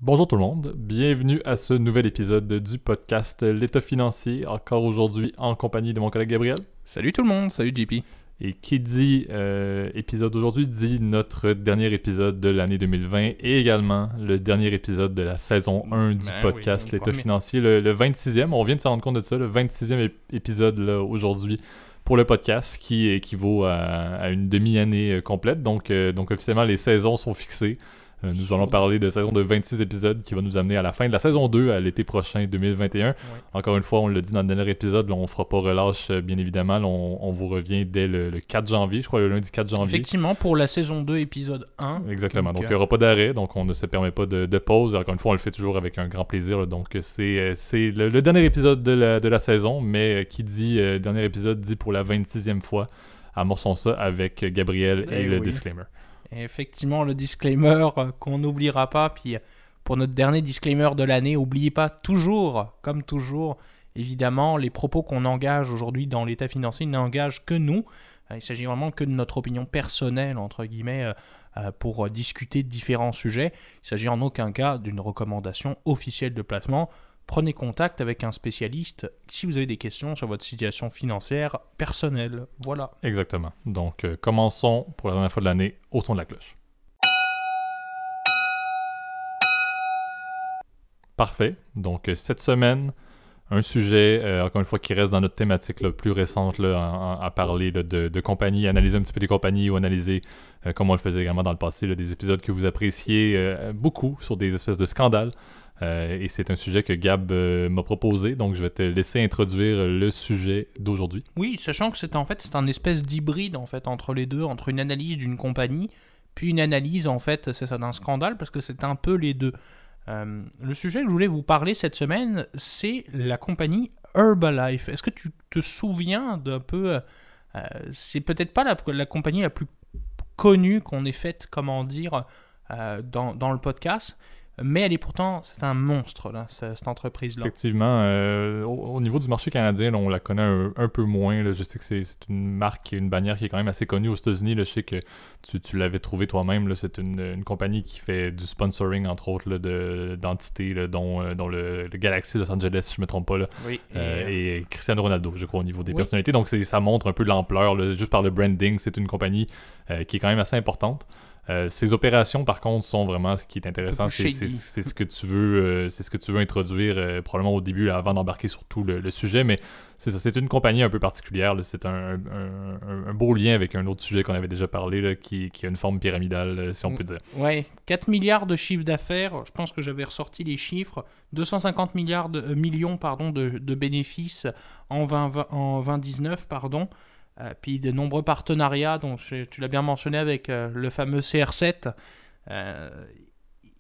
Bonjour tout le monde, bienvenue à ce nouvel épisode du podcast L'État financier, encore aujourd'hui en compagnie de mon collègue Gabriel. Salut tout le monde, salut JP. Et qui dit épisode d'aujourd'hui dit notre dernier épisode de l'année 2020 et également le dernier épisode de la saison 1 du podcast L'État financier, le 26e, on vient de se rendre compte de ça, le 26e épisode là, aujourd'hui pour le podcast qui équivaut à une demi-année complète, donc officiellement les saisons sont fixées. Nous allons parler de saison de 26 épisodes qui va nous amener à la fin de la saison 2 à l'été prochain 2021. Ouais. Encore une fois, on l'a dit dans le dernier épisode, là, on ne fera pas relâche bien évidemment. Là, on vous revient dès le 4 janvier, je crois le lundi 4 janvier. Effectivement, pour la saison 2 épisode 1. Exactement, donc il n'y aura pas d'arrêt, donc on ne se permet pas de pause. Encore une fois, on le fait toujours avec un grand plaisir. Là, donc c'est le dernier épisode de la saison, mais qui dit dernier épisode dit pour la 26e fois. Amorçons ça avec Gabriel et le disclaimer. Et effectivement, le disclaimer qu'on n'oubliera pas. Puis pour notre dernier disclaimer de l'année, n'oubliez pas toujours, comme toujours, évidemment, les propos qu'on engage aujourd'hui dans l'état financier n'engagent que nous. Il s'agit vraiment que de notre opinion personnelle, entre guillemets, pour discuter de différents sujets. Il s'agit en aucun cas d'une recommandation officielle de placement. Prenez contact avec un spécialiste si vous avez des questions sur votre situation financière personnelle. Voilà. Exactement. Donc, commençons pour la dernière fois de l'année au son de la cloche. Parfait. Donc, cette semaine, un sujet, encore une fois, qui reste dans notre thématique là, plus récente là, à parler là, de compagnies, analyser un petit peu des compagnies ou analyser, comme on le faisait également dans le passé, là, des épisodes que vous appréciez beaucoup sur des espèces de scandales. Et c'est un sujet que Gab m'a proposé, donc je vais te laisser introduire le sujet d'aujourd'hui. Oui, sachant que c'est un espèce d'hybride en fait entre les deux, entre une analyse d'une compagnie, puis une analyse en fait, c'est ça, d'un scandale, parce que c'est un peu les deux. Le sujet que je voulais vous parler cette semaine, c'est la compagnie Herbalife. Est-ce que tu te souviens d'un peu, c'est peut-être pas la compagnie la plus connue qu'on ait faite, comment dire, dans le podcast, mais elle est pourtant, c'est un monstre, là, cette entreprise-là. Effectivement, au niveau du marché canadien, là, on la connaît un peu moins. Là. Je sais que c'est une marque, une bannière qui est quand même assez connue aux États-Unis. Là. Je sais que tu l'avais trouvé toi-même. Là. C'est une compagnie qui fait du sponsoring, entre autres, là, d'entités, là, dont le Galaxy Los Angeles, si je ne me trompe pas. Là. Oui, et Cristiano Ronaldo, je crois, au niveau des personnalités. Donc, ça montre un peu l'ampleur, là, juste par le branding. C'est une compagnie qui est quand même assez importante. Ces opérations, par contre, sont vraiment ce qui est intéressant. C'est ce que tu veux, introduire probablement au début, là, avant d'embarquer sur tout le sujet. Mais c'est ça, c'est une compagnie un peu particulière. Là. C'est un beau lien avec un autre sujet qu'on avait déjà parlé, là, qui a une forme pyramidale, si on peut dire. Ouais, 4 milliards de chiffre d'affaires. Je pense que j'avais ressorti les chiffres. 250 millions de bénéfices en 2019, pardon. Puis de nombreux partenariats, dont tu l'as bien mentionné avec le fameux CR7.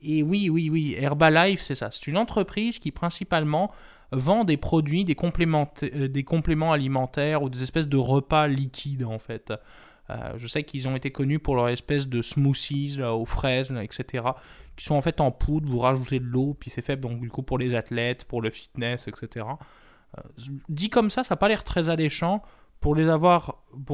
Et oui, Herbalife, c'est ça. C'est une entreprise qui principalement vend des produits, des compléments alimentaires ou des espèces de repas liquides en fait. Je sais qu'ils ont été connus pour leur espèce de smoothies là, aux fraises, là, etc. Qui sont en fait en poudre, vous rajoutez de l'eau, puis c'est fait donc, du coup pour les athlètes, pour le fitness, etc. Dit comme ça n'a pas l'air très alléchant. Pour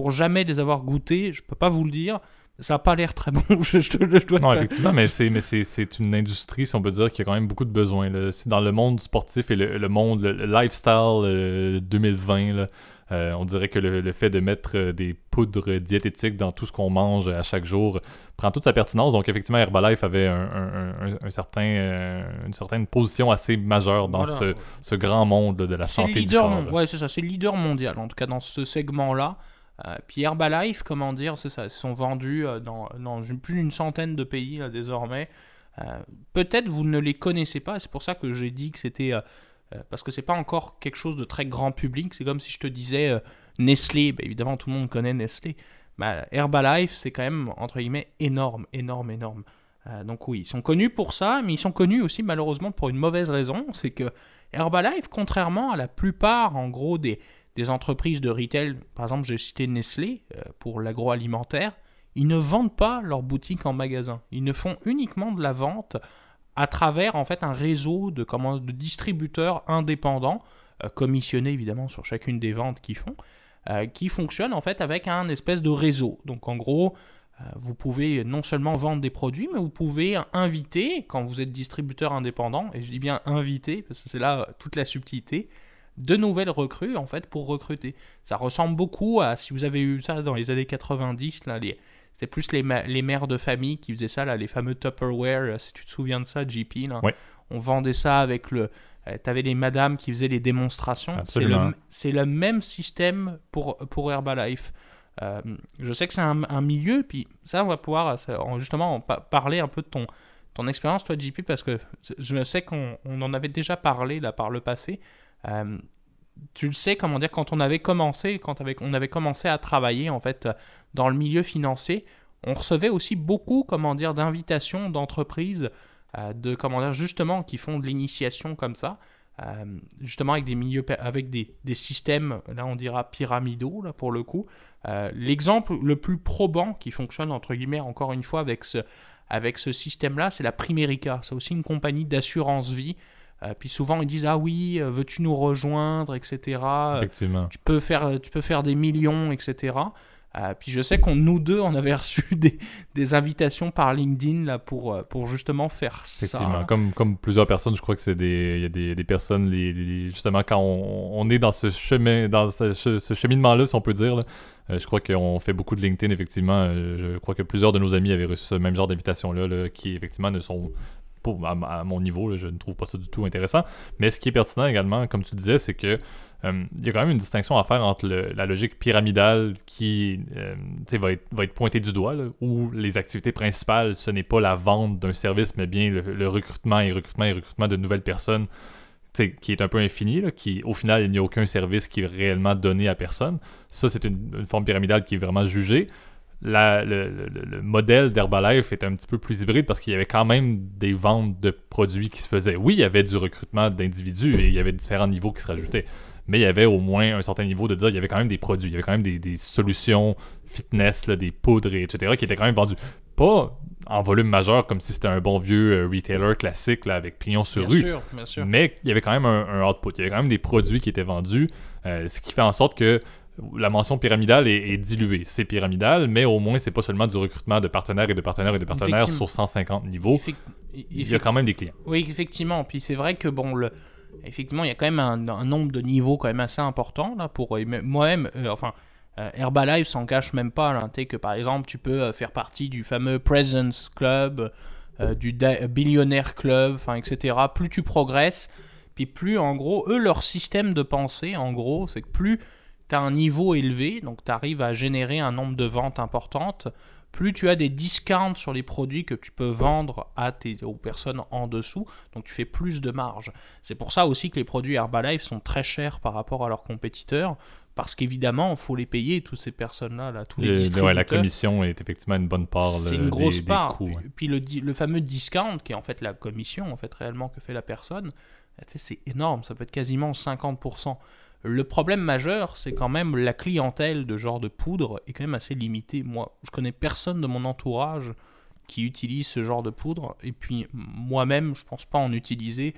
jamais les avoir goûtés, je peux pas vous le dire, ça n'a pas l'air très bon. je dois non, effectivement, mais c'est une industrie, si on peut dire, qui a quand même beaucoup de besoins. Là. C'est dans le monde sportif et le monde, le lifestyle 2020, là, on dirait que le fait de mettre des poudres diététiques dans tout ce qu'on mange à chaque jour prend toute sa pertinence. Donc, effectivement, Herbalife avait une certaine position assez majeure dans ce grand monde là, de la santé du corps. Ouais, c'est ça, c'est le leader mondial, en tout cas dans ce segment-là. Puis Herbalife, comment dire, c'est ça, ils sont vendus dans plus d'une centaine de pays là, désormais. Peut-être vous ne les connaissez pas, c'est pour ça que j'ai dit que c'était... parce que c'est pas encore quelque chose de très grand public. C'est comme si je te disais Nestlé. Ben, évidemment, tout le monde connaît Nestlé. Herbalife, c'est quand même, entre guillemets, énorme. Donc oui, ils sont connus pour ça, mais ils sont connus aussi, malheureusement, pour une mauvaise raison. C'est que Herbalife, contrairement à la plupart, en gros, des entreprises de retail, par exemple, j'ai cité Nestlé pour l'agroalimentaire, ils ne vendent pas leurs boutiques en magasin. Ils ne font uniquement de la vente à travers en fait un réseau de distributeurs indépendants, commissionnés évidemment sur chacune des ventes qu'ils font, qui fonctionnent en fait avec un espèce de réseau. Donc en gros, vous pouvez non seulement vendre des produits, mais vous pouvez inviter, quand vous êtes distributeur indépendant, et je dis bien inviter, parce que c'est là toute la subtilité, de nouvelles recrues, en fait, pour recruter. Ça ressemble beaucoup à, si vous avez eu ça dans les années 90, là, c'était plus les mères de famille qui faisaient ça, là, les fameux Tupperware, si tu te souviens de ça, JP, là. Ouais. On vendait ça avec t'avais les madames qui faisaient les démonstrations. C'est le même système pour Herbalife. Je sais que c'est un milieu, puis ça, on va pouvoir justement parler un peu de ton expérience, toi, JP, parce que je sais qu'on en avait déjà parlé là, par le passé. Tu le sais, comment dire, quand on avait commencé à travailler en fait dans le milieu financier, on recevait aussi beaucoup, comment dire, d'invitations d'entreprises justement qui font de l'initiation comme ça, justement avec des systèmes, là on dira pyramidaux là pour le coup. L'exemple le plus probant qui fonctionne entre guillemets encore une fois avec ce système-là, c'est la Primerica. C'est aussi une compagnie d'assurance vie. Puis souvent ils disent ah oui, veux-tu nous rejoindre, etc. Effectivement. Tu peux faire des millions, etc. Puis je sais nous deux, on avait reçu des invitations par LinkedIn là, pour justement faire Effectivement. ça. Comme plusieurs personnes, je crois que il y a des personnes, justement, quand on est dans ce cheminement-là, si on peut dire, là, je crois qu'on fait beaucoup de LinkedIn, effectivement. Je crois que plusieurs de nos amis avaient reçu ce même genre d'invitation-là, là, qui, effectivement, ne sont pas à mon niveau. Là, je ne trouve pas ça du tout intéressant. Mais ce qui est pertinent également, comme tu disais, c'est que il y a quand même une distinction à faire entre la logique pyramidale qui va être pointée du doigt, là, où les activités principales, ce n'est pas la vente d'un service, mais bien le recrutement et recrutement de nouvelles personnes, qui est un peu infini, là, qui au final, il n'y a aucun service qui est réellement donné à personne. Ça, c'est une forme pyramidale qui est vraiment jugée. Le modèle d'Herbalife est un petit peu plus hybride parce qu'il y avait quand même des ventes de produits qui se faisaient. Oui, il y avait du recrutement d'individus et il y avait différents niveaux qui se rajoutaient. Mais il y avait au moins un certain niveau de dire il y avait quand même des produits, il y avait quand même des solutions fitness, là, des poudres, etc., qui étaient quand même vendues. Pas en volume majeur comme si c'était un bon vieux retailer classique là, avec pignon sur rue. Bien sûr. Mais il y avait quand même un output, il y avait quand même des produits qui étaient vendus, ce qui fait en sorte que la mention pyramidale est diluée. C'est pyramidal, mais au moins, c'est pas seulement du recrutement de partenaires et de partenaires sur 150 niveaux. Il y a quand même des clients. Oui, effectivement. Puis c'est vrai que, effectivement, il y a quand même un nombre de niveaux quand même assez important. Là, pour moi-même, Herbalife s'en cache même pas. Là, que par exemple, tu peux faire partie du fameux Presence Club, du Billionaire Club, etc. Plus tu progresses, puis plus, en gros, eux, leur système de pensée, en gros, c'est que plus tu as un niveau élevé, donc tu arrives à générer un nombre de ventes importantes, plus tu as des discounts sur les produits que tu peux vendre aux personnes en dessous, donc tu fais plus de marge. C'est pour ça aussi que les produits Herbalife sont très chers par rapport à leurs compétiteurs, parce qu'évidemment, il faut les payer, toutes ces personnes-là, tous les distributeurs. La commission est effectivement une bonne part c'est une grosse part. Des coûts. Puis le fameux discount, qui est en fait la commission en fait, réellement que fait la personne, c'est énorme, ça peut être quasiment 50%. Le problème majeur, c'est quand même la clientèle de genre de poudre est quand même assez limitée. Moi, je connais personne de mon entourage qui utilise ce genre de poudre. Et puis, moi-même, je pense pas en utiliser.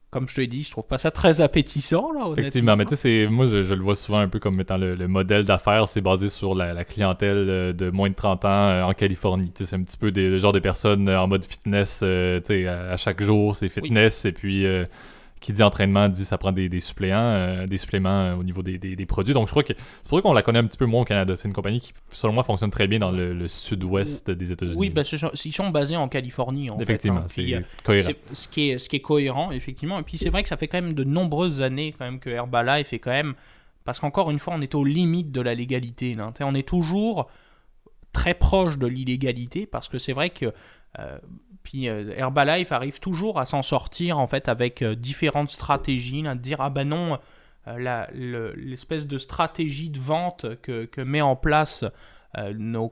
Comme je te l'ai dit, je trouve pas ça très appétissant, là, honnêtement. Effectivement, mais tu sais, moi, je le vois souvent un peu comme étant le modèle d'affaires, c'est basé sur la clientèle de moins de 30 ans en Californie. Tu sais, c'est un petit peu le genre de personnes en mode fitness, tu sais, à chaque jour, c'est fitness, oui. Et puis... qui dit entraînement dit ça prend des suppléments au niveau des produits. Donc je crois que c'est pour ça qu'on la connaît un petit peu moins au Canada. C'est une compagnie qui, selon moi, fonctionne très bien dans le sud-ouest des États-Unis. Oui, ils sont basés en Californie, en effectivement, fait. Effectivement, c'est cohérent. Ce qui est cohérent, effectivement. Et puis c'est vrai que ça fait quand même de nombreuses années quand même que Herbalife est quand même... Parce qu'encore une fois, on est aux limites de la légalité. Là. On est toujours très proche de l'illégalité parce que c'est vrai que... Puis Herbalife arrive toujours à s'en sortir en fait avec différentes stratégies, là, de dire ah ben non, l'espèce de stratégie de vente que met en place pour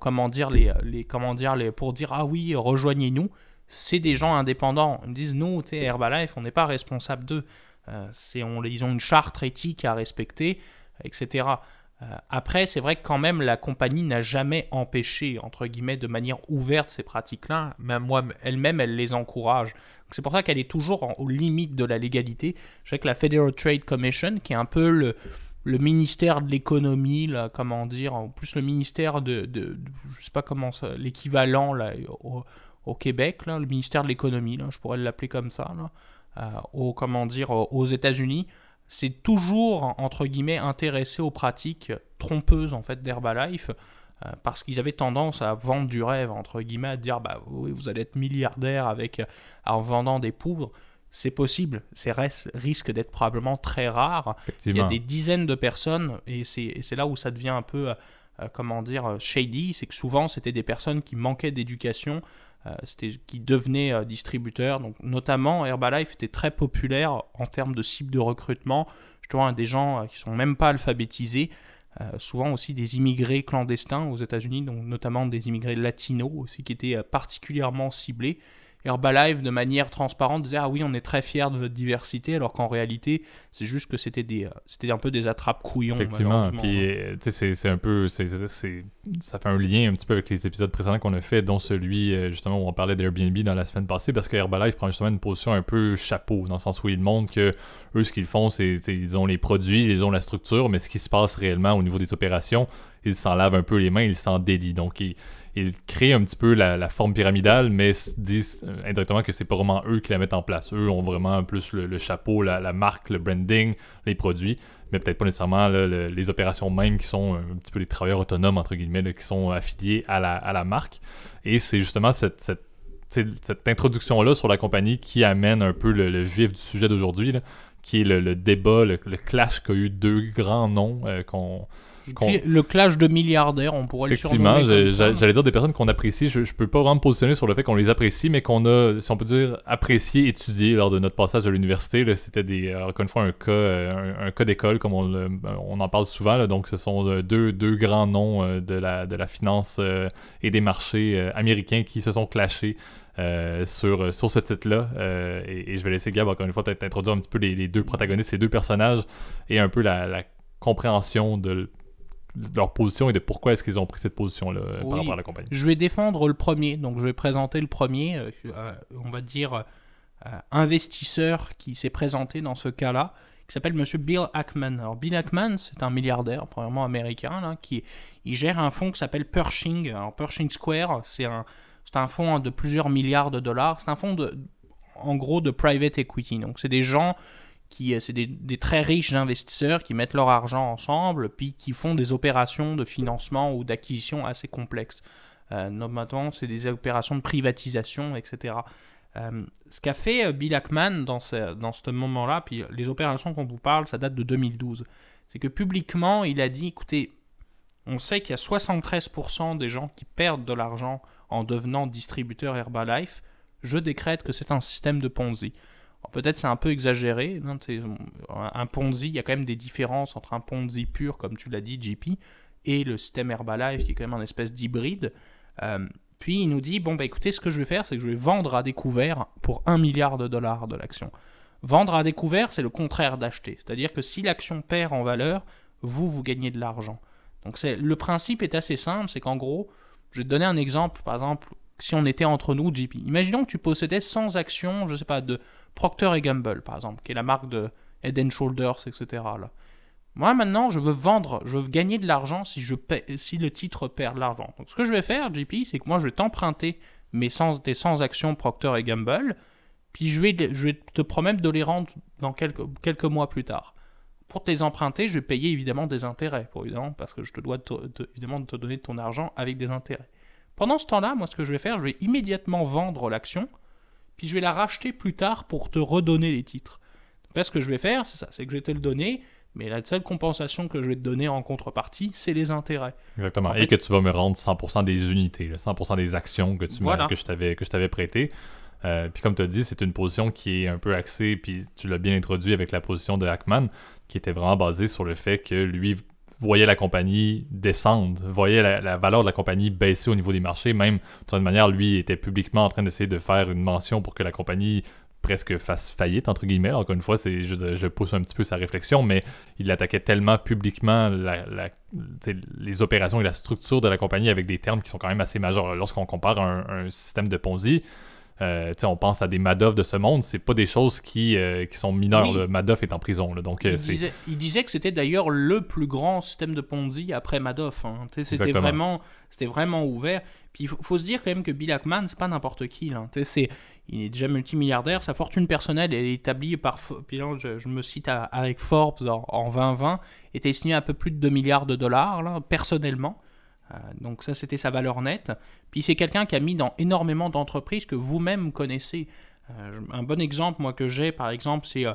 dire ah oui rejoignez-nous, c'est des gens indépendants. Ils me disent nous Herbalife on n'est pas responsable d'eux, ils ont une charte éthique à respecter, etc. Après, c'est vrai que quand même, la compagnie n'a jamais empêché, entre guillemets, de manière ouverte ces pratiques-là. Même elle-même, elle les encourage. Donc, c'est pour ça qu'elle est toujours aux limites de la légalité. Je sais que la Federal Trade Commission, qui est un peu le ministère de l'économie, là, comment dire, en plus le ministère je sais pas comment ça, l'équivalent là, au Québec, là, le ministère de l'économie, là, je pourrais l'appeler comme ça, là, aux États-Unis, c'est toujours, entre guillemets, intéressé aux pratiques trompeuses, en fait, d'Herbalife, parce qu'ils avaient tendance à vendre du rêve, entre guillemets, à dire, bah oui, vous allez être milliardaire en vendant des poudres. C'est possible, risque d'être probablement très rare. Il y a des dizaines de personnes, et c'est là où ça devient un peu, shady, c'est que souvent, c'était des personnes qui manquaient d'éducation, qui devenaient distributeurs. Donc, notamment, Herbalife était très populaire en termes de cible de recrutement. Justement, des gens qui ne sont même pas alphabétisés, souvent aussi des immigrés clandestins aux États-Unis, donc notamment des immigrés latinos aussi, qui étaient particulièrement ciblés. Herbalife, de manière transparente, disait « Ah oui, on est très fiers de notre diversité », alors qu'en réalité, c'est juste que c'était un peu des attrape-couillons. Effectivement, puis c'est un peu... ça fait un lien un petit peu avec les épisodes précédents qu'on a fait, dont celui, justement, où on parlait d'Airbnb dans la semaine passée, parce que Herbalife prend justement une position un peu chapeau, dans le sens où ils montrent que eux, ce qu'ils font, c'est ils ont les produits, ils ont la structure, mais ce qui se passe réellement au niveau des opérations, ils s'en lavent un peu les mains, ils s'en délient. Donc, ils créent un petit peu la forme pyramidale, mais disent indirectement que c'est pas vraiment eux qui la mettent en place. Eux ont vraiment plus le chapeau, la marque, le branding, les produits, mais peut-être pas nécessairement les opérations même qui sont un petit peu les travailleurs autonomes, entre guillemets, là, qui sont affiliés à la marque. Et c'est justement cette introduction-là sur la compagnie qui amène un peu le vif du sujet d'aujourd'hui, là, qui est le débat, le clash qu'a eu deux grands noms le clash de milliardaires, on pourrait le surnommer. Effectivement, j'allais dire des personnes qu'on apprécie. Je peux pas vraiment me positionner sur le fait qu'on les apprécie, mais qu'on a, si on peut dire, apprécié, étudié lors de notre passage à l'université. Là, c'était encore une fois un cas d'école, comme on en parle souvent. Là, donc, ce sont deux grands noms de la finance et des marchés américains qui se sont clashés sur ce titre-là. Et je vais laisser Gab, encore une fois, peut-être introduire un petit peu les deux protagonistes, les deux personnages, et un peu la compréhension de leur position et de pourquoi est-ce qu'ils ont pris cette position-là par rapport à la compagnie. Je vais défendre le premier, donc je vais présenter le premier, on va dire, investisseur qui s'est présenté dans ce cas-là, qui s'appelle M. Bill Ackman. Alors Bill Ackman, c'est un milliardaire, premièrement américain, là, il gère un fonds qui s'appelle Pershing. Alors Pershing Square, c'est un fonds de plusieurs milliards de dollars, c'est un fonds en gros de private equity, donc c'est des gens c'est des très riches investisseurs qui mettent leur argent ensemble, puis qui font des opérations de financement ou d'acquisition assez complexes. Notamment, c'est des opérations de privatisation, etc. Ce qu'a fait Bill Ackman dans ce moment-là, puis les opérations qu'on vous parle, ça date de 2012, c'est que publiquement, il a dit, écoutez, on sait qu'il y a 73% des gens qui perdent de l'argent en devenant distributeur Herbalife. Je décrète que c'est un système de Ponzi. Peut-être c'est un peu exagéré, hein, un Ponzi, il y a quand même des différences entre un Ponzi pur, comme tu l'as dit, JP, et le système Herbalife, qui est quand même une espèce d'hybride. Puis il nous dit, bon bah écoutez, ce que je vais faire, c'est que je vais vendre à découvert pour $1 milliard de l'action. Vendre à découvert, c'est le contraire d'acheter. C'est-à-dire que si l'action perd en valeur, vous gagnez de l'argent. Donc le principe est assez simple, c'est qu'en gros, je vais te donner un exemple, par exemple, si on était entre nous, JP. Imaginons que tu possédais 100 actions, je sais pas, de Procter & Gamble, par exemple, qui est la marque de Head & Shoulders, etc. Là. Moi, maintenant, je veux gagner de l'argent si le titre perd de l'argent. Donc, ce que je vais faire, JP, c'est que moi, je vais t'emprunter tes 100 actions Procter & Gamble, puis je vais te promettre de les rendre dans quelques mois plus tard. Pour te les emprunter, je vais payer évidemment des intérêts, parce que je te dois évidemment te donner ton argent avec des intérêts. Pendant ce temps-là, moi, ce que je vais faire, je vais immédiatement vendre l'action, puis je vais la racheter plus tard pour te redonner les titres. Donc là, ce que je vais faire, c'est ça, c'est que je vais te le donner, mais la seule compensation que je vais te donner en contrepartie, c'est les intérêts. Exactement, et que tu vas me rendre 100% des unités, 100% des actions que je t'avais prêtées. Puis comme tu as dit, c'est une position qui est un peu axée, puis tu l'as bien introduit avec la position de Ackman, qui était vraiment basée sur le fait que lui voyait la compagnie descendre, voyait la valeur de la compagnie baisser au niveau des marchés. Même, de toute manière, lui était publiquement en train d'essayer de faire une mention pour que la compagnie presque fasse faillite, entre guillemets. Encore une fois, je pousse un petit peu sa réflexion, mais il attaquait tellement publiquement les opérations et la structure de la compagnie avec des termes qui sont quand même assez majeurs. Lorsqu'on compare un système de Ponzi, On pense à des Madoff de ce monde, c'est pas des choses qui sont mineures. Oui. Madoff est en prison, là, donc il disait que c'était d'ailleurs le plus grand système de Ponzi après Madoff. Hein. C'était vraiment ouvert. Puis il faut se dire quand même que Bill Ackman, c'est pas n'importe qui. Là. Il est déjà multimilliardaire. Sa fortune personnelle elle est établie par... Puis là, je me cite avec Forbes en 2020, était estimée à un peu plus de 2 milliards de dollars, là, personnellement. Donc ça, c'était sa valeur nette. Puis c'est quelqu'un qui a mis dans énormément d'entreprises que vous-même connaissez. Un bon exemple, moi, que j'ai, par exemple, c'est...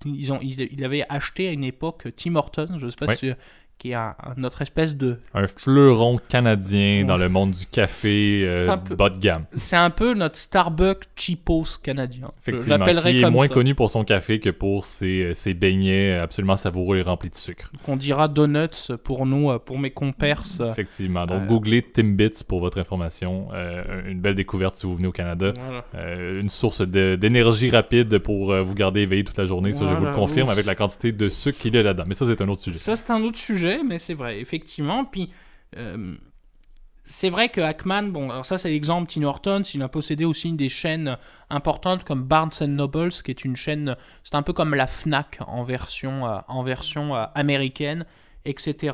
il avait acheté à une époque Tim Hortons, je ne sais pas si... qui est notre espèce de... Un fleuron canadien dans le monde du café bas de gamme. C'est un peu notre Starbucks cheapos canadien. Effectivement, qui est moins connu pour son café que pour ses beignets absolument savoureux et remplis de sucre. Qu'on dira donuts pour nous, pour mes compères. Effectivement. Donc, googlez Timbits pour votre information. Une belle découverte si vous venez au Canada. Voilà. Une source d'énergie rapide pour vous garder éveillé toute la journée. Ça, je vous le confirme, avec la quantité de sucre qu'il y a là-dedans. Mais ça, c'est un autre sujet. Ça, c'est un autre sujet. Mais c'est vrai, effectivement. Puis, c'est vrai que Ackman, bon, alors ça, c'est l'exemple Tim Hortons, il a possédé aussi une des chaînes importantes comme Barnes & Noble, qui est une chaîne, c'est un peu comme la Fnac en version américaine, etc.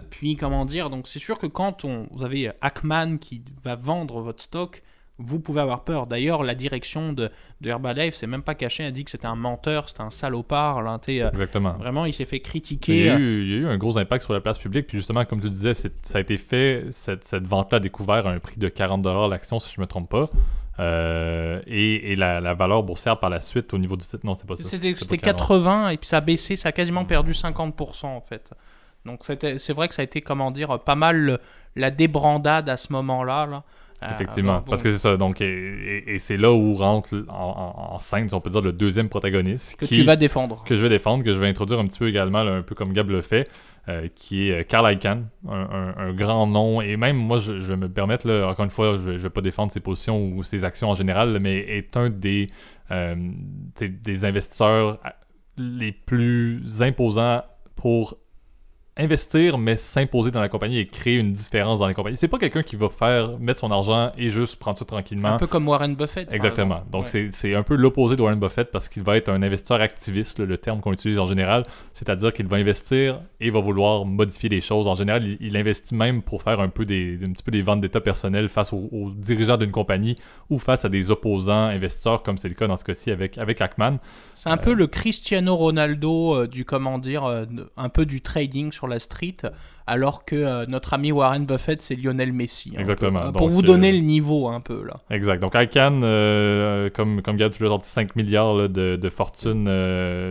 Puis, comment dire, donc c'est sûr que quand vous avez Ackman qui va vendre votre stock, vous pouvez avoir peur. D'ailleurs, la direction de Herbalife s'est même pas cachée. Elle a dit que c'était un menteur, c'était un salopard. Là, exactement. Vraiment, il s'est fait critiquer. Il y a eu un gros impact sur la place publique. Puis justement, comme tu disais, ça a été fait, cette vente-là a découvert à un prix de 40$ l'action, si je ne me trompe pas. Et la valeur boursière par la suite au niveau du site, non, c'était pas ça. C'était 80 et puis ça a baissé, ça a quasiment perdu 50% en fait. Donc c'est vrai que ça a été, comment dire, pas mal la débrandade à ce moment-là. Là. Effectivement, parce que c'est ça. Donc, et c'est là où rentre en scène, si on peut dire, le deuxième protagoniste. Tu vas défendre. Que je vais défendre, que je vais introduire un petit peu également, là, un peu comme Gab le fait, qui est Carl Icahn, un grand nom. Et même, moi, je vais me permettre, là, encore une fois, je ne vais pas défendre ses positions ou ses actions en général, là, mais est un des investisseurs les plus imposants pour investir, mais s'imposer dans la compagnie et créer une différence dans la compagnie. C'est pas quelqu'un qui va mettre son argent et juste prendre ça tranquillement. Un peu comme Warren Buffett. Exactement. Donc, c'est un peu l'opposé de Warren Buffett parce qu'il va être un investisseur activiste, le terme qu'on utilise en général. C'est-à-dire qu'il va investir et va vouloir modifier les choses. En général, il investit même pour faire un petit peu des ventes d'état personnelles face aux dirigeants d'une compagnie ou face à des opposants investisseurs, comme c'est le cas dans ce cas-ci avec Ackman. C'est un peu le Cristiano Ronaldo du, comment dire, un peu du trading sur la street, alors que notre ami Warren Buffett, c'est Lionel Messi. Exactement. Pour vous donner le niveau un peu, là. Exact. Donc, Icahn, comme Gab, tu l'as sorti 5 milliards là, de fortune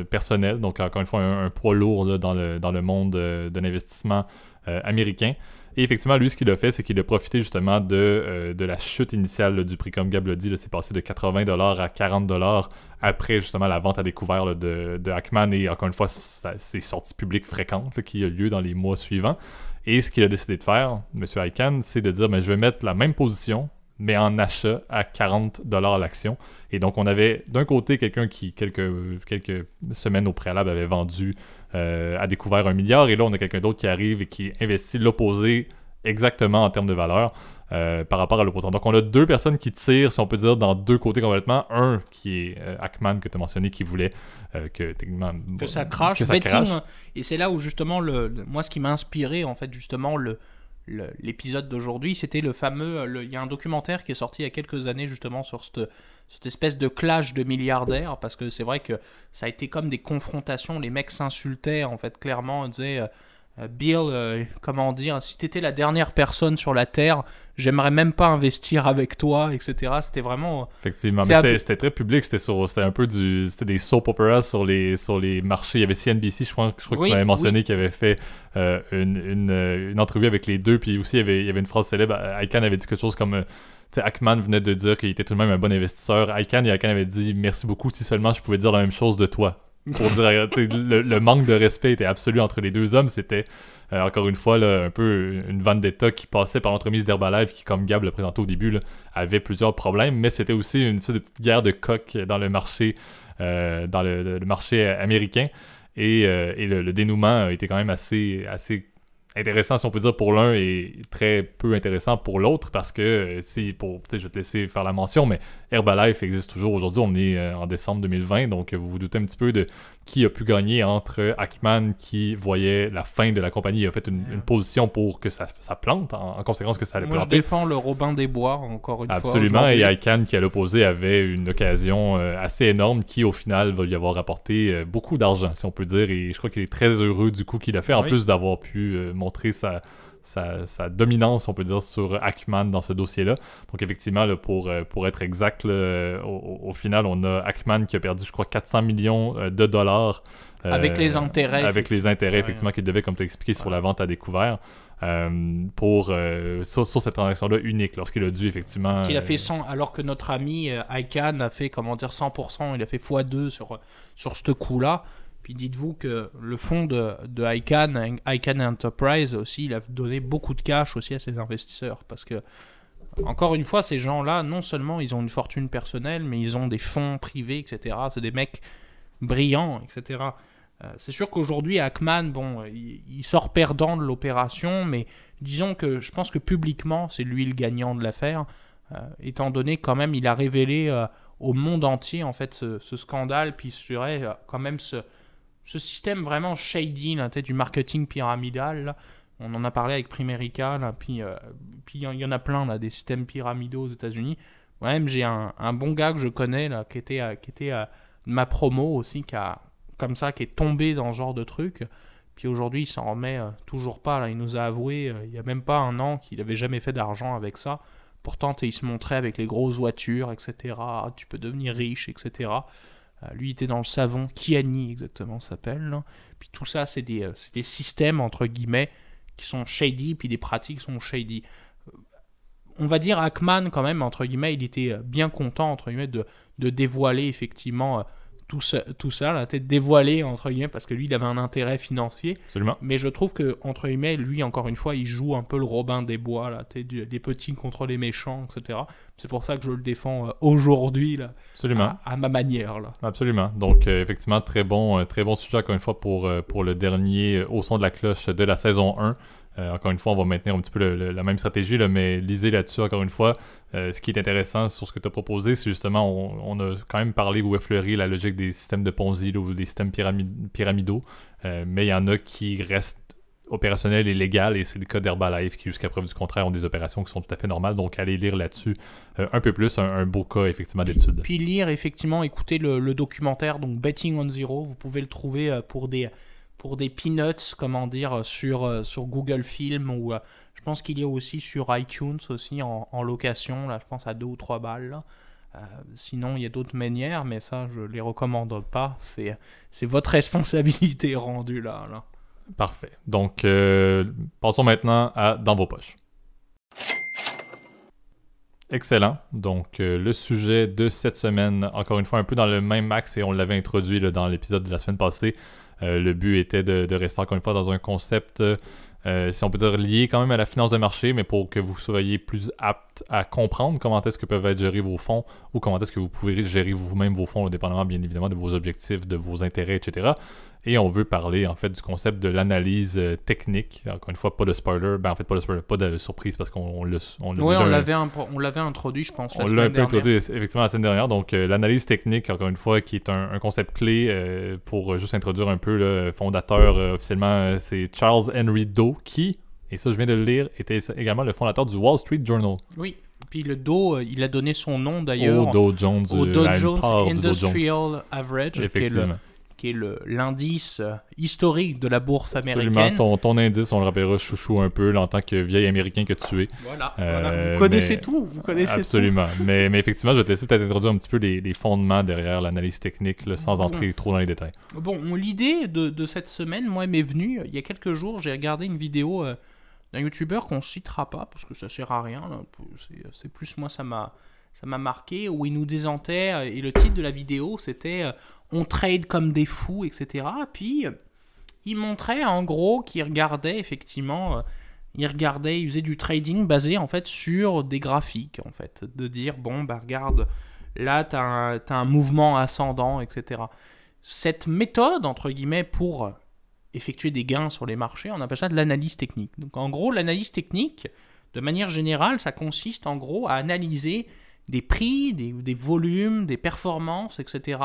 personnelle. Donc, encore une fois, un poids lourd là, dans le monde de l'investissement américain. Et effectivement, lui, ce qu'il a fait, c'est qu'il a profité justement de la chute initiale là, du prix, comme Gab l'a dit. C'est passé de 80$ à 40$ après justement la vente à découvert là, de Ackman. Et encore une fois, c'est sorties publiques fréquentes là, qui a lieu dans les mois suivants. Et ce qu'il a décidé de faire, M. Icahn, c'est de dire je vais mettre la même position, mais en achat à 40$ l'action. Et donc, on avait d'un côté quelqu'un qui, quelques semaines au préalable, avait vendu à découvert 1 milliard. Et là, on a quelqu'un d'autre qui arrive et qui investit l'opposé exactement en termes de valeur par rapport à l'opposant. Donc, on a deux personnes qui tirent, si on peut dire, dans deux côtés complètement. Un qui est Ackman, que tu as mentionné, qui voulait que ça crache. Et c'est là où, justement, moi, ce qui m'a inspiré, en fait, justement, l'épisode d'aujourd'hui, c'était le fameux... Il y a un documentaire qui est sorti il y a quelques années, justement, sur cette espèce de clash de milliardaires, parce que c'est vrai que ça a été comme des confrontations, les mecs s'insultaient, en fait, clairement, on disait... Bill, comment dire, si t'étais la dernière personne sur la Terre, j'aimerais même pas investir avec toi, etc. C'était vraiment... Effectivement, mais c'était très public, c'était un peu c'était des soap operas sur les marchés. Il y avait CNBC, je crois que tu m'avais mentionné, qui avait fait une entrevue avec les deux, puis aussi il y avait une phrase célèbre. Icahn avait dit quelque chose comme... Ackman venait de dire qu'il était tout de même un bon investisseur. Icahn avait dit « Merci beaucoup, si seulement je pouvais dire la même chose de toi ». Pour dire, le manque de respect était absolu entre les deux hommes. C'était, encore une fois, là, un peu une vendetta qui passait par l'entremise d'Herbalife, qui, comme Gab l'a présenté au début, là, avait plusieurs problèmes. Mais c'était aussi une sorte de petite guerre de coq dans le marché, le marché américain. Et le dénouement a été quand même assez intéressant, si on peut dire, pour l'un et très peu intéressant pour l'autre, parce que je vais te laisser faire la mention, mais Herbalife existe toujours aujourd'hui. On est en décembre 2020, donc vous vous doutez un petit peu de qui a pu gagner entre Ackman, qui voyait la fin de la compagnie, a fait une position pour que ça plante, en conséquence que ça allait planter. Moi, je défends le Robin des Bois, encore une fois. Absolument, et Icahn, qui à l'opposé avait une occasion assez énorme, qui au final va lui avoir rapporté beaucoup d'argent, si on peut dire, et je crois qu'il est très heureux du coup qu'il a fait, en plus d'avoir pu montrer sa dominance, on peut dire, sur Ackman dans ce dossier-là. Donc effectivement, là, pour être exact, là, au final, on a Ackman qui a perdu, je crois, 400 millions de dollars. Avec les intérêts. Avec les intérêts, effectivement, qu'il devait, comme tu as expliqué, sur la vente à découvert. Sur cette transaction-là unique, lorsqu'il a dû, effectivement... Qu'il a fait 100, alors que notre ami Icahn a fait, 100%, il a fait x2 sur ce coup-là. Puis dites-vous que le fonds de Icahn Enterprise aussi, il a donné beaucoup de cash aussi à ses investisseurs. Parce que, encore une fois, ces gens-là, non seulement ils ont une fortune personnelle, mais ils ont des fonds privés, etc. C'est des mecs brillants, etc. C'est sûr qu'aujourd'hui, Ackman, il sort perdant de l'opération, mais disons que je pense que publiquement, c'est lui le gagnant de l'affaire, étant donné quand même, il a révélé au monde entier, en fait, ce scandale, puis je dirais quand même ce système vraiment shady là, du marketing pyramidal. Là. On en a parlé avec Primerica, là, puis il y en a plein, là, des systèmes pyramidaux aux États-Unis. Moi-même, j'ai un bon gars que je connais, là, qui était ma promo aussi, qui est tombé dans ce genre de truc. Puis aujourd'hui, il s'en remet toujours pas. Là. Il nous a avoué, il n'y a même pas un an, qu'il n'avait jamais fait d'argent avec ça. Pourtant, il se montrait avec les grosses voitures, etc. Ah, tu peux devenir riche, etc. Lui, il était dans le savon, Kiani exactement s'appelle. Là. Puis tout ça, c'est des systèmes, entre guillemets, qui sont shady, puis des pratiques sont shady. On va dire Ackman, quand même, entre guillemets, il était bien content, entre guillemets, de dévoiler, effectivement, tout ça, là, peut-être dévoiler, entre guillemets, parce que lui, il avait un intérêt financier. Absolument. Mais je trouve que, entre guillemets, lui, encore une fois, il joue un peu le Robin des Bois, là, des petits contre les méchants, etc. C'est pour ça que je le défends aujourd'hui, là, à ma manière. Là. Absolument. Donc, effectivement, très bon sujet, encore une fois, pour le dernier au son de la cloche de la saison 1. Encore une fois, on va maintenir un petit peu la même stratégie, là, mais lisez là-dessus, encore une fois. Ce qui est intéressant sur ce que tu as proposé, c'est justement, on a quand même parlé ou effleuré la logique des systèmes de Ponzi là, ou des systèmes pyramidaux, mais il y en a qui restent opérationnels et légales, et c'est le cas d'Herbalife, qui jusqu'à preuve du contraire ont des opérations qui sont tout à fait normales, donc allez lire là-dessus un peu plus, un beau cas, effectivement, d'étude. Puis lire, effectivement, écouter le documentaire, donc Betting on Zero, vous pouvez le trouver pour des peanuts, comment dire, sur Google Film, ou je pense qu'il y a aussi sur iTunes aussi en location, là je pense à 2 ou 3 balles. Là. Sinon il y a d'autres manières, mais ça je les recommande pas, c'est votre responsabilité rendue là. Parfait. Donc passons maintenant à Dans vos poches. Excellent. Donc, le sujet de cette semaine, encore une fois, un peu dans le même axe, et on l'avait introduit là, dans l'épisode de la semaine passée. Le but était de rester encore une fois dans un concept, si on peut dire, lié quand même à la finance de marché, mais pour que vous soyez plus apte à comprendre comment est-ce que peuvent être gérés vos fonds, ou comment est-ce que vous pouvez gérer vous-même vos fonds, dépendamment bien évidemment de vos objectifs, de vos intérêts, etc. Et on veut parler en fait du concept de l'analyse technique. Encore une fois, pas de spoiler. En fait, pas de spoiler, pas de surprise parce qu'on l'a on l'avait introduit, je pense, on l'a un peu introduit effectivement la semaine dernière. Donc, l'analyse technique, encore une fois, qui est un concept clé pour juste introduire un peu le fondateur officiellement, c'est Charles Henry Dow qui, et ça je viens de le lire, était également le fondateur du Wall Street Journal. Oui. Puis le Dow, il a donné son nom d'ailleurs au Dow Jones Industrial Average, effectivement. Qui est l'indice historique de la bourse américaine. Absolument, ton indice, on le rappellera chouchou un peu là, en tant que vieil américain que tu es. Voilà. Vous connaissez tout. Absolument. Mais effectivement, je vais te laisser peut-être introduire un petit peu les fondements derrière l'analyse technique, là, sans entrer trop dans les détails. Bon, l'idée de cette semaine, moi, m'est venue il y a quelques jours. J'ai regardé une vidéo d'un YouTuber qu'on ne citera pas, parce que ça sert à rien. Là. C'est plus, moi, ça m'a marqué, où il nous désentait, et le titre de la vidéo, c'était on trade comme des fous, etc. Puis, il montrait en gros qu'il regardait effectivement, il faisait du trading basé en fait sur des graphiques, en fait. De dire, regarde, là, t'as un mouvement ascendant, etc. Cette méthode, entre guillemets, pour effectuer des gains sur les marchés, on appelle ça de l'analyse technique. Donc en gros, l'analyse technique, de manière générale, ça consiste en gros à analyser des prix, des volumes, des performances, etc.,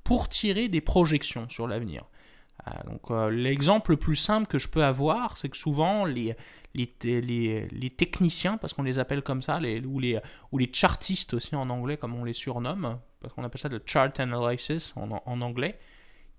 pour tirer des projections sur l'avenir. L'exemple le plus simple que je peux avoir, c'est que souvent les techniciens, parce qu'on les appelle comme ça, ou les chartistes aussi en anglais, comme on les surnomme, parce qu'on appelle ça le chart analysis en anglais,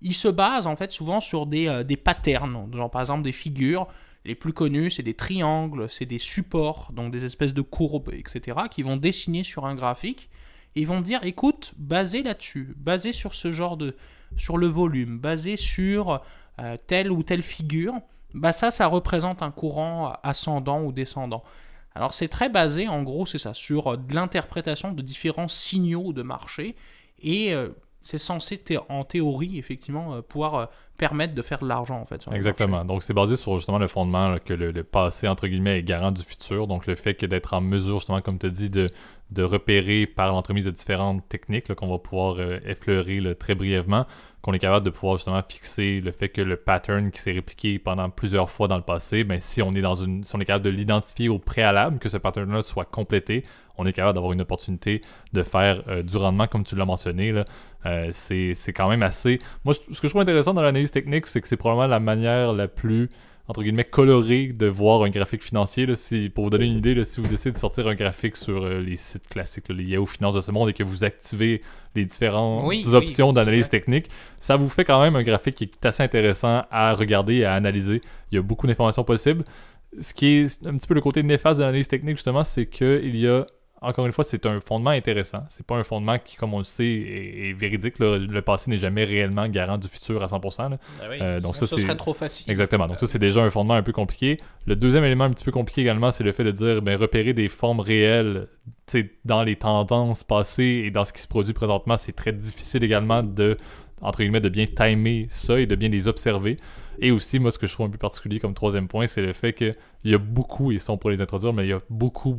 ils se basent en fait souvent sur des patterns, genre par exemple des figures. Les plus connus, c'est des triangles, c'est des supports, donc des espèces de courbes, etc., qui vont dessiner sur un graphique. Et ils vont dire, écoute, basé là-dessus, basé sur sur le volume, basé sur telle ou telle figure, bah ça représente un courant ascendant ou descendant. Alors c'est très basé, en gros, c'est ça, sur de l'interprétation de différents signaux de marché, et c'est censé, en théorie, effectivement, pouvoir permettre de faire de l'argent, en fait. Exactement. Donc, c'est basé sur, justement, le fondement là, que le passé, entre guillemets, est garant du futur. Donc, le fait que d'être en mesure, justement, comme tu as dit, de repérer par l'entremise de différentes techniques là, qu'on va pouvoir effleurer là, très brièvement, qu'on est capable de pouvoir, justement, fixer le fait que le pattern qui s'est répliqué pendant plusieurs fois dans le passé, ben, si on est capable de l'identifier au préalable, que ce pattern-là soit complété, on est capable d'avoir une opportunité de faire du rendement, comme tu l'as mentionné. Là. C'est quand même assez... Moi, ce que je trouve intéressant dans l'analyse technique, c'est que c'est probablement la manière la plus, entre guillemets, colorée de voir un graphique financier. Là. Pour vous donner une idée, là, si vous décidez de sortir un graphique sur les sites classiques, là, les Yahoo Finance de ce monde, et que vous activez les différentes options d'analyse technique, ça vous fait quand même un graphique qui est assez intéressant à regarder et à analyser. Il y a beaucoup d'informations possibles. Ce qui est un petit peu le côté néfaste de l'analyse technique, justement, c'est qu'il y a... Encore une fois, c'est un fondement intéressant. C'est pas un fondement qui, comme on le sait, est véridique. Là. Le passé n'est jamais réellement garant du futur à 100%. Là. Ah oui, donc ça serait trop facile. Exactement. Donc ça, c'est déjà un fondement un peu compliqué. Le deuxième élément un petit peu compliqué également, c'est le fait de dire repérer des formes réelles dans les tendances passées et dans ce qui se produit présentement. C'est très difficile également de bien timer ça et de bien les observer. Et aussi, moi, ce que je trouve un peu particulier comme troisième point, c'est le fait qu'il y a beaucoup, et ça pour les introduire, mais il y a beaucoup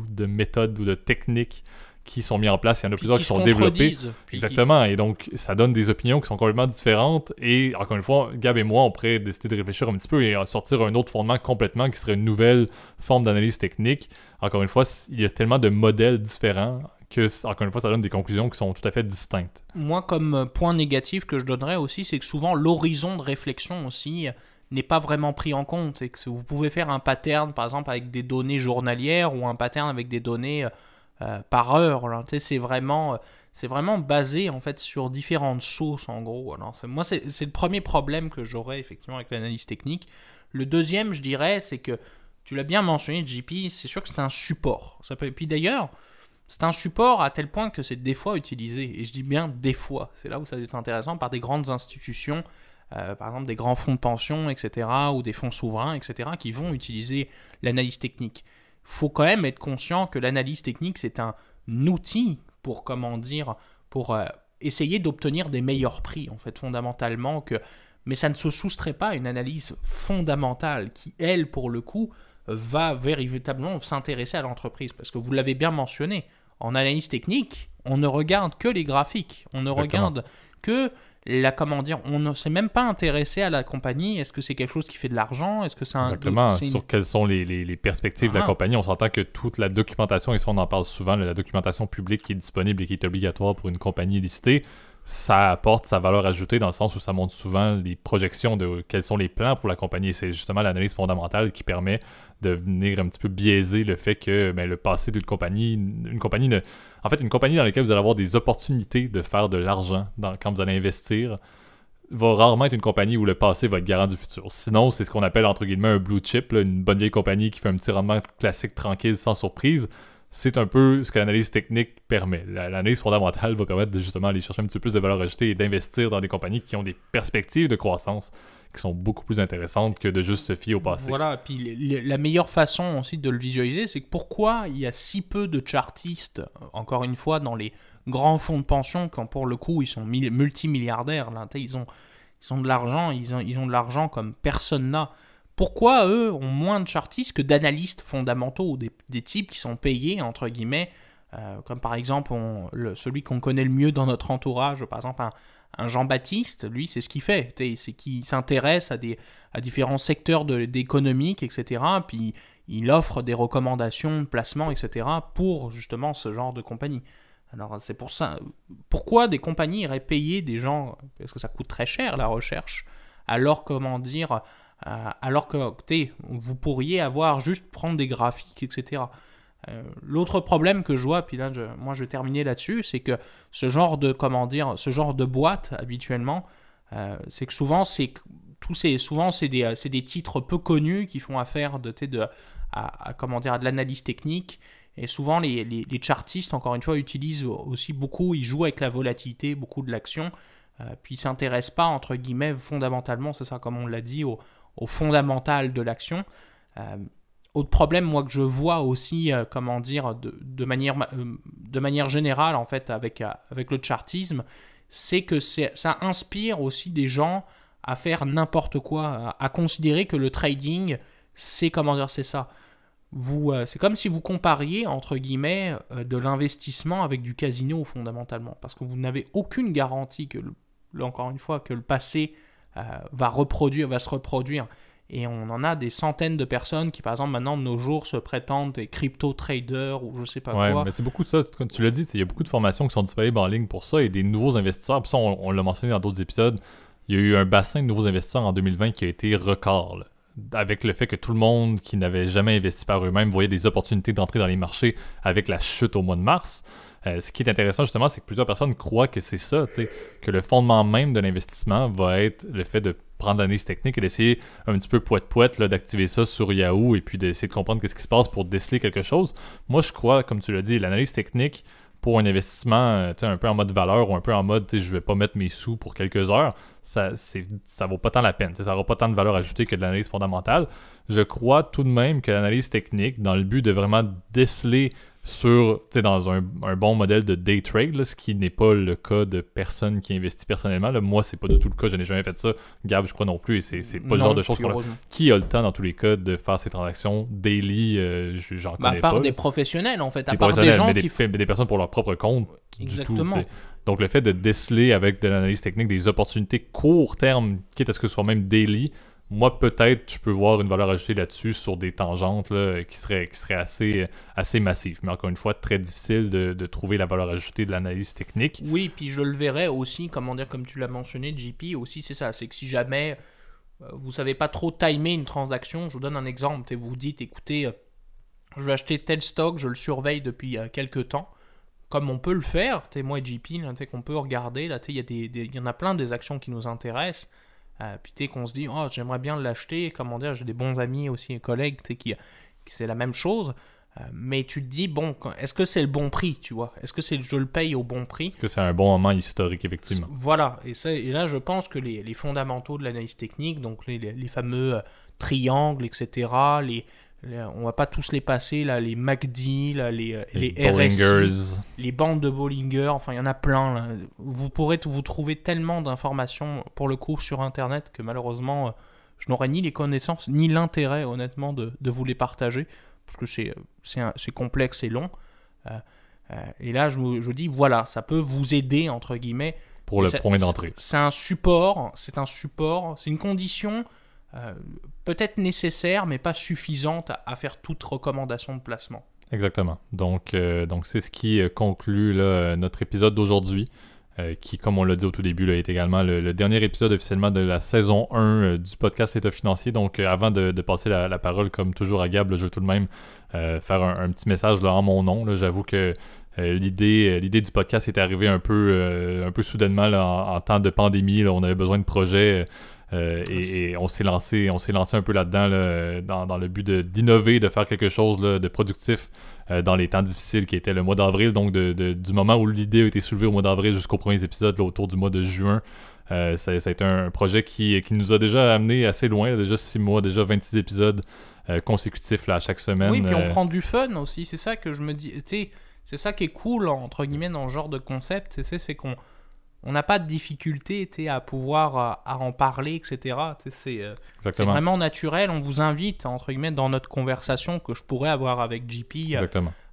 de méthodes ou de techniques qui sont mises en place. Il y en a plusieurs qui sont développées. Exactement. Et donc, ça donne des opinions qui sont complètement différentes. Et encore une fois, Gab et moi, on pourrait décider de réfléchir un petit peu et sortir un autre fondement complètement qui serait une nouvelle forme d'analyse technique. Encore une fois, il y a tellement de modèles différents que, encore une fois, ça donne des conclusions qui sont tout à fait distinctes. Moi, comme point négatif que je donnerais aussi, c'est que souvent, l'horizon de réflexion aussi n'est pas vraiment pris en compte. C'est que vous pouvez faire un pattern, par exemple, avec des données journalières ou un pattern avec des données par heure. Là. C'est vraiment basé, en fait, sur différentes sources, en gros. Alors, c'est le premier problème que j'aurais, effectivement, avec l'analyse technique. Le deuxième, je dirais, c'est que, tu l'as bien mentionné, JP, c'est sûr que c'est un support. Et puis d'ailleurs... C'est un support à tel point que c'est des fois utilisé, et je dis bien des fois, c'est là où ça va être intéressant, par des grandes institutions, par exemple des grands fonds de pension, etc., ou des fonds souverains, etc., qui vont utiliser l'analyse technique. Il faut quand même être conscient que l'analyse technique, c'est un outil pour essayer d'obtenir des meilleurs prix, en fait, fondamentalement, mais ça ne se soustrait pas à une analyse fondamentale qui, elle, pour le coup, va véritablement s'intéresser à l'entreprise, parce que vous l'avez bien mentionné, en analyse technique, on ne regarde que les graphiques, on ne regarde que on ne s'est même pas intéressé à la compagnie. Est-ce que c'est quelque chose qui fait de l'argent? Est-ce que c'est sur quelles sont les perspectives de la compagnie. On s'entend que toute la documentation, et ça on en parle souvent, la documentation publique qui est disponible et qui est obligatoire pour une compagnie listée, ça apporte sa valeur ajoutée dans le sens où ça montre souvent les projections de quels sont les plans pour la compagnie. C'est justement l'analyse fondamentale qui permet de venir un petit peu biaiser le fait que le passé d'une compagnie, une compagnie dans laquelle vous allez avoir des opportunités de faire de l'argent quand vous allez investir, va rarement être une compagnie où le passé va être garant du futur. Sinon, c'est ce qu'on appelle entre guillemets un blue chip, là, une bonne vieille compagnie qui fait un petit rendement classique, tranquille, sans surprise. C'est un peu ce que l'analyse technique permet. L'analyse fondamentale va permettre de justement aller chercher un petit peu plus de valeur ajoutée et d'investir dans des compagnies qui ont des perspectives de croissance qui sont beaucoup plus intéressantes que de juste se fier au passé. Voilà, puis la meilleure façon aussi de le visualiser, c'est que pourquoi il y a si peu de chartistes, encore une fois, dans les grands fonds de pension, quand pour le coup, ils sont multimilliardaires, là, ils ont de l'argent, ils ont de l'argent comme personne n'a. Pourquoi eux ont moins de chartistes que d'analystes fondamentaux, des types qui sont payés, entre guillemets, comme par exemple celui qu'on connaît le mieux dans notre entourage, par exemple Un Jean-Baptiste, lui, c'est ce qu'il fait. C'est qu'il s'intéresse à différents secteurs d'économique, etc. Puis il offre des recommandations de placement, etc. pour justement ce genre de compagnie. Alors c'est pour ça. Pourquoi des compagnies iraient payer des gens, parce que ça coûte très cher la recherche, alors alors que vous pourriez juste prendre des graphiques, etc. L'autre problème que je vois, puis là moi je vais terminer là-dessus, c'est que ce genre de boîte habituellement, c'est que souvent c'est des titres peu connus qui font affaire à de l'analyse technique. Et souvent les chartistes, encore une fois, utilisent aussi beaucoup, ils jouent avec la volatilité, beaucoup de l'action, puis ils ne s'intéressent pas, entre guillemets, fondamentalement, c'est ça comme on l'a dit, au fondamental de l'action. Autre problème, moi, que je vois aussi, de manière générale, en fait, avec le chartisme, c'est que ça inspire aussi des gens à faire n'importe quoi, à considérer que le trading, c'est ça. C'est comme si vous compariez, entre guillemets, de l'investissement avec du casino, fondamentalement, parce que vous n'avez aucune garantie encore une fois, que le passé va se reproduire. Et on en a des centaines de personnes qui, par exemple, maintenant, de nos jours, se prétendent des crypto-traders ou je sais pas quoi. Ouais, mais c'est beaucoup de ça. Comme tu l'as dit, il y a beaucoup de formations qui sont disponibles en ligne pour ça et des nouveaux investisseurs. Puis ça, on l'a mentionné dans d'autres épisodes. Il y a eu un bassin de nouveaux investisseurs en 2020 qui a été record, là, avec le fait que tout le monde qui n'avait jamais investi par eux-mêmes voyait des opportunités d'entrer dans les marchés avec la chute au mois de mars. Ce qui est intéressant justement, c'est que plusieurs personnes croient que c'est ça, que le fondement même de l'investissement va être le fait de prendre l'analyse technique et d'essayer un petit peu poète-poète d'activer ça sur Yahoo et puis d'essayer de comprendre ce qui se passe pour déceler quelque chose. Moi, je crois, comme tu l'as dit, l'analyse technique pour un investissement un peu en mode valeur ou un peu en mode je vais pas mettre mes sous pour quelques heures, ça vaut pas tant la peine. Ça n'aura pas tant de valeur ajoutée que de l'analyse fondamentale. Je crois tout de même que l'analyse technique, dans le but de vraiment déceler dans un bon modèle de day trade, là, ce qui n'est pas le cas de personne qui investit personnellement. Là, moi, c'est pas du tout le cas, je n'ai jamais fait ça. Gab, je crois non plus, et c'est pas le genre de choses qui a le temps dans tous les cas de faire ces transactions daily, j'en connais pas. À part des professionnels, en fait, à part des gens des personnes pour leur propre compte. Exactement. Du tout. Donc le fait de déceler avec de l'analyse technique des opportunités court terme, quitte à ce que ce soit même daily, moi, peut-être, je peux voir une valeur ajoutée là-dessus sur des tangentes là, qui seraient assez massives. Mais encore une fois, très difficile de trouver la valeur ajoutée de l'analyse technique. Oui, puis je le verrais aussi, comme tu l'as mentionné, JP, aussi, c'est ça. C'est que si jamais vous ne savez pas trop timer une transaction, je vous donne un exemple. Vous dites, écoutez, je vais acheter tel stock, je le surveille depuis quelques temps. Comme on peut le faire, moi et JP, là, qu'on peut regarder, là, il y en a plein des actions qui nous intéressent. Puis qu'on se dit, oh, j'aimerais bien l'acheter, j'ai des bons amis aussi et collègues qui c'est la même chose, mais tu te dis, bon, est-ce que c'est le bon prix, tu vois? Est-ce que je le paye au bon prix? Est-ce que c'est un bon moment historique, effectivement? Voilà, et là je pense que les fondamentaux de l'analyse technique, donc les fameux triangles, etc., on va pas tous les passer, là, les MACD, là, les RSI, les bandes de Bollinger, enfin il y en a plein. Là. Vous pourrez vous trouver tellement d'informations pour le coup sur Internet que malheureusement je n'aurai ni les connaissances ni l'intérêt honnêtement de vous les partager parce que c'est complexe et long. Et là je dis voilà, ça peut vous aider entre guillemets. Pour le point d'entrée. C'est un support, c'est une condition peut-être nécessaire, mais pas suffisante à faire toute recommandation de placement. Exactement. Donc c'est ce qui conclut là, notre épisode d'aujourd'hui, qui, comme on l'a dit au tout début, là, est également le dernier épisode officiellement de la saison 1 du podcast L'État financier. Donc avant de passer la parole, comme toujours à Gab, là, je veux tout de même faire un petit message là, en mon nom. Là. J'avoue que l'idée du podcast est arrivée un peu soudainement là, en temps de pandémie. Là, on avait besoin de projets. Et on s'est lancé un peu là-dedans là, dans le but d'innover, de faire quelque chose là, de productif dans les temps difficiles qui étaient le mois d'avril, donc du moment où l'idée a été soulevée au mois d'avril jusqu'aux premiers épisodes là, autour du mois de juin. Ça a été un projet qui nous a déjà amené assez loin, là, déjà 6 mois, déjà 26 épisodes consécutifs là, à chaque semaine. Oui, puis on prend du fun aussi, c'est ça que je me dis, tu sais, c'est ça qui est cool entre guillemets dans ce genre de concept, c'est qu'on n'a pas de difficulté à pouvoir à en parler, etc. C'est vraiment naturel. On vous invite, entre guillemets, dans notre conversation que je pourrais avoir avec JP,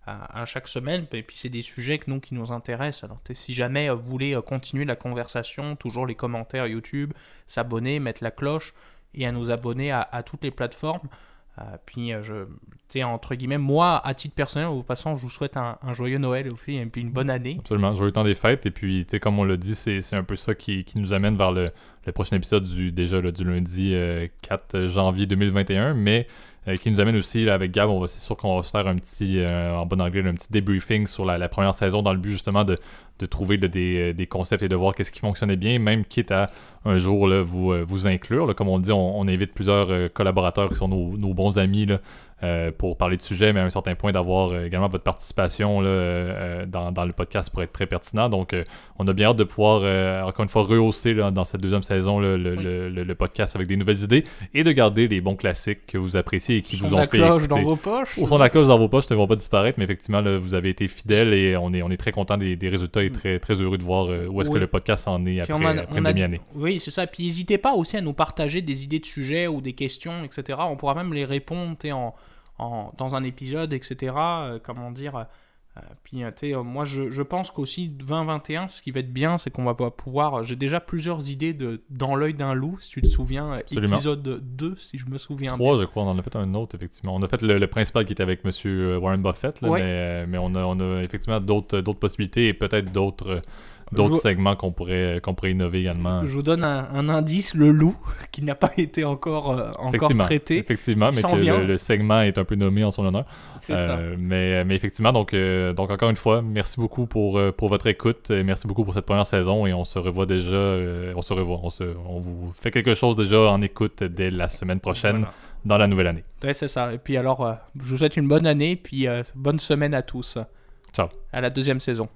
à chaque semaine. Et puis c'est des sujets qui nous intéressent. Alors si jamais vous voulez continuer la conversation, toujours les commentaires YouTube, s'abonner, mettre la cloche et à nous abonner à toutes les plateformes. Puis entre guillemets, moi à titre personnel, au passant, je vous souhaite un joyeux Noël aussi, et puis une bonne année. Absolument, joyeux temps des fêtes. Et puis comme on l'a dit, c'est un peu ça qui nous amène vers le prochain épisode du lundi 4 janvier 2021, mais qui nous amène aussi là, avec Gab, c'est sûr qu'on va se faire un petit, en bon anglais, un petit débriefing sur la première saison dans le but justement de trouver des concepts et de voir qu'est-ce qui fonctionnait bien, même quitte à un jour là, vous inclure. Là, comme on dit, on invite plusieurs collaborateurs qui sont nos bons amis là, pour parler de sujets, mais à un certain point d'avoir également votre participation là, dans le podcast pour être très pertinent. Donc, on a bien hâte de pouvoir, encore une fois, rehausser là, dans cette deuxième saison le podcast avec des nouvelles idées et de garder les bons classiques que vous appréciez et qui vous ont fait écouter. Dans vos poches. Au son de la cloche dans vos poches ne vont pas disparaître, mais effectivement, là, vous avez été fidèles et on est très content des résultats et très, très heureux de voir où est-ce que le podcast en est après une demi-année. Oui, c'est ça. Puis n'hésitez pas aussi à nous partager des idées de sujets ou des questions, etc. On pourra même les répondre dans un épisode, etc. Comment dire. Puis, moi, je pense qu'aussi 2021, ce qui va être bien, c'est qu'on va pouvoir. J'ai déjà plusieurs idées dans l'œil d'un loup, si tu te souviens. Absolument. Épisode 2, si je me souviens 3, bien. je crois, on en a fait un autre, effectivement. On a fait le principal qui était avec M. Warren Buffett, là, mais on a effectivement d'autres possibilités et peut-être d'autres segments qu'on pourrait innover également. Je vous donne un indice, le loup, qui n'a pas été encore traité. Effectivement, mais que le segment est un peu nommé en son honneur. C'est ça. Mais effectivement, donc encore une fois, merci beaucoup pour votre écoute. Et merci beaucoup pour cette première saison et on se revoit déjà. On vous fait quelque chose déjà en écoute dès la semaine prochaine dans la nouvelle année. Ouais, c'est ça. Et puis alors, je vous souhaite une bonne année puis bonne semaine à tous. Ciao. À la deuxième saison.